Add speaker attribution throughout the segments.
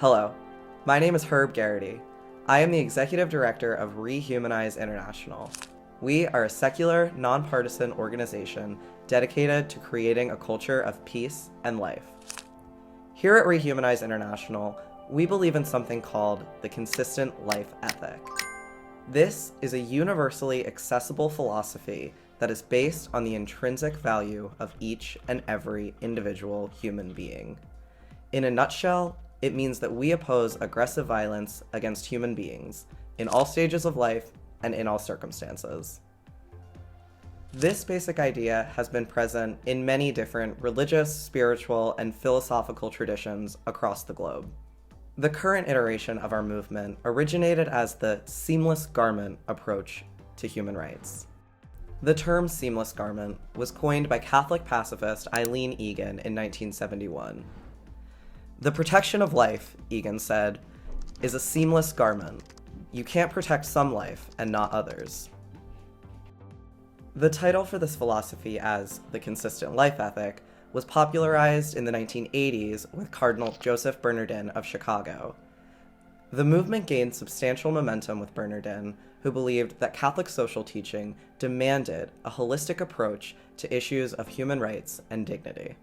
Speaker 1: Hello, my name is Herb Garrity. I am the Executive Director of Rehumanize International. We are a secular, nonpartisan organization dedicated to creating a culture of peace and life. Here at Rehumanize International, we believe in something called the consistent life ethic. This is a universally accessible philosophy that is based on the intrinsic value of each and every individual human being. In a nutshell, it means that we oppose aggressive violence against human beings in all stages of life and in all circumstances. This basic idea has been present in many different religious, spiritual, and philosophical traditions across the globe. The current iteration of our movement originated as the seamless garment approach to human rights. The term seamless garment was coined by Catholic pacifist Eileen Egan in 1971. The protection of life, Egan said, is a seamless garment. You can't protect some life and not others. The title for this philosophy as the consistent life ethic was popularized in the 1980s with Cardinal Joseph Bernardin of Chicago. The movement gained substantial momentum with Bernardin, who believed that Catholic social teaching demanded a holistic approach to issues of human rights and dignity.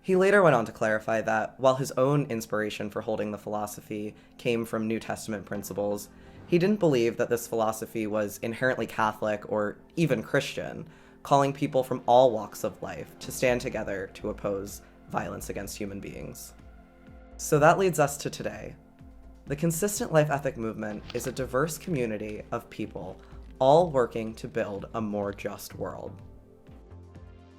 Speaker 1: He later went on to clarify that while his own inspiration for holding the philosophy came from New Testament principles, he didn't believe that this philosophy was inherently Catholic or even Christian, calling people from all walks of life to stand together to oppose violence against human beings. So that leads us to today. The Consistent Life Ethic movement is a diverse community of people all working to build a more just world.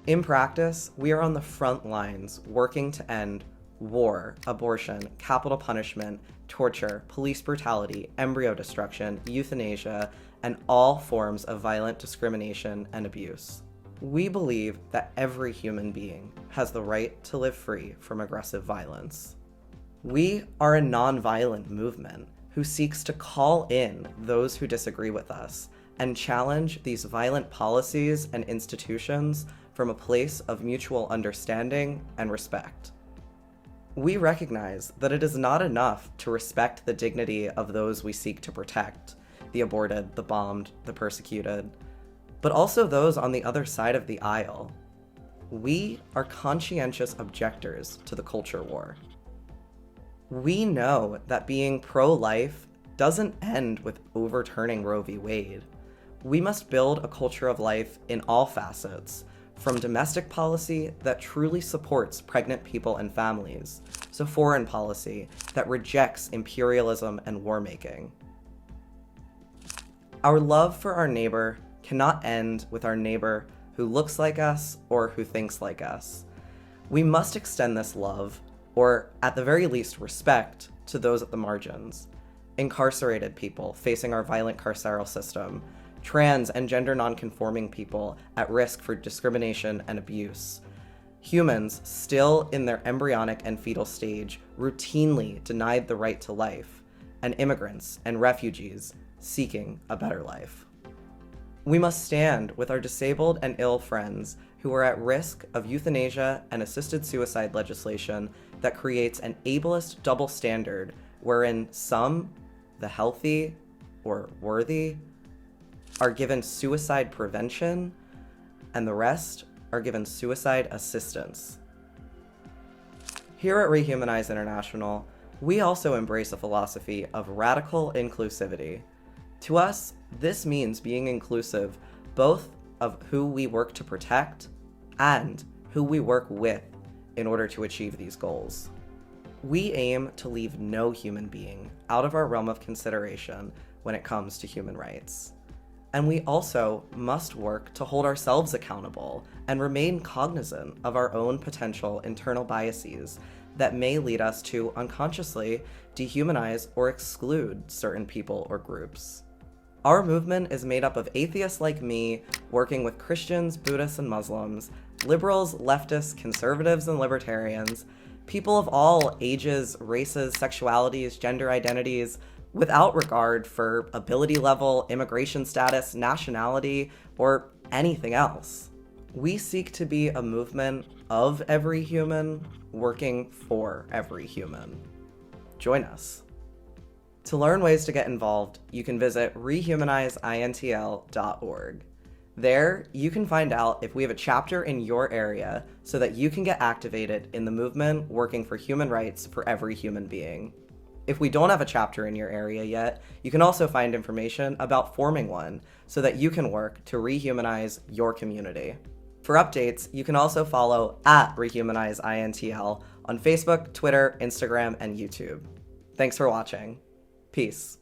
Speaker 1: In practice, we are on the front lines working to end war, abortion, capital punishment, torture, police brutality, embryo destruction, euthanasia, and all forms of violent discrimination and abuse. We believe that every human being has the right to live free from aggressive violence. We are a nonviolent movement who seeks to call in those who disagree with us and challenge these violent policies and institutions from a place of mutual understanding and respect. We recognize that it is not enough to respect the dignity of those we seek to protect, the aborted, the bombed, the persecuted, but also those on the other side of the aisle. We are conscientious objectors to the culture war. We know that being pro-life doesn't end with overturning Roe v. Wade. We must build a culture of life in all facets, from domestic policy that truly supports pregnant people and families, to foreign policy that rejects imperialism and war-making. Our love for our neighbor cannot end with our neighbor who looks like us or who thinks like us. We must extend this love, or at the very least respect, to those at the margins. Incarcerated people facing our violent carceral system, trans and gender non-conforming people at risk for discrimination and abuse, humans still in their embryonic and fetal stage routinely denied the right to life, and immigrants and refugees seeking a better life. We must stand with our disabled and ill friends who are at risk of euthanasia and assisted suicide legislation that creates an ableist double standard wherein some, the healthy or worthy, are given suicide prevention, and the rest are given suicide assistance. Here at Rehumanize International, we also embrace a philosophy of radical inclusivity. To us, this means being inclusive both of who we work to protect and who we work with in order to achieve these goals. We aim to leave no human being out of our realm of consideration when it comes to human rights. And we also must work to hold ourselves accountable and remain cognizant of our own potential internal biases that may lead us to unconsciously dehumanize or exclude certain people or groups. Our movement is made up of atheists like me, working with Christians, Buddhists, and Muslims, liberals, leftists, conservatives, and libertarians, people of all ages, races, sexualities, gender identities, without regard for ability level, immigration status, nationality, or anything else. We seek to be a movement of every human, working for every human. join us. To learn ways to get involved, you can visit rehumanizeintl.org. There, you can find out if we have a chapter in your area so that you can get activated in the movement working for human rights for every human being. If we don't have a chapter in your area yet, you can also find information about forming one so that you can work to rehumanize your community. For updates, you can also follow @RehumanizeINTL on Facebook, Twitter, Instagram, and YouTube. Thanks for watching. Peace.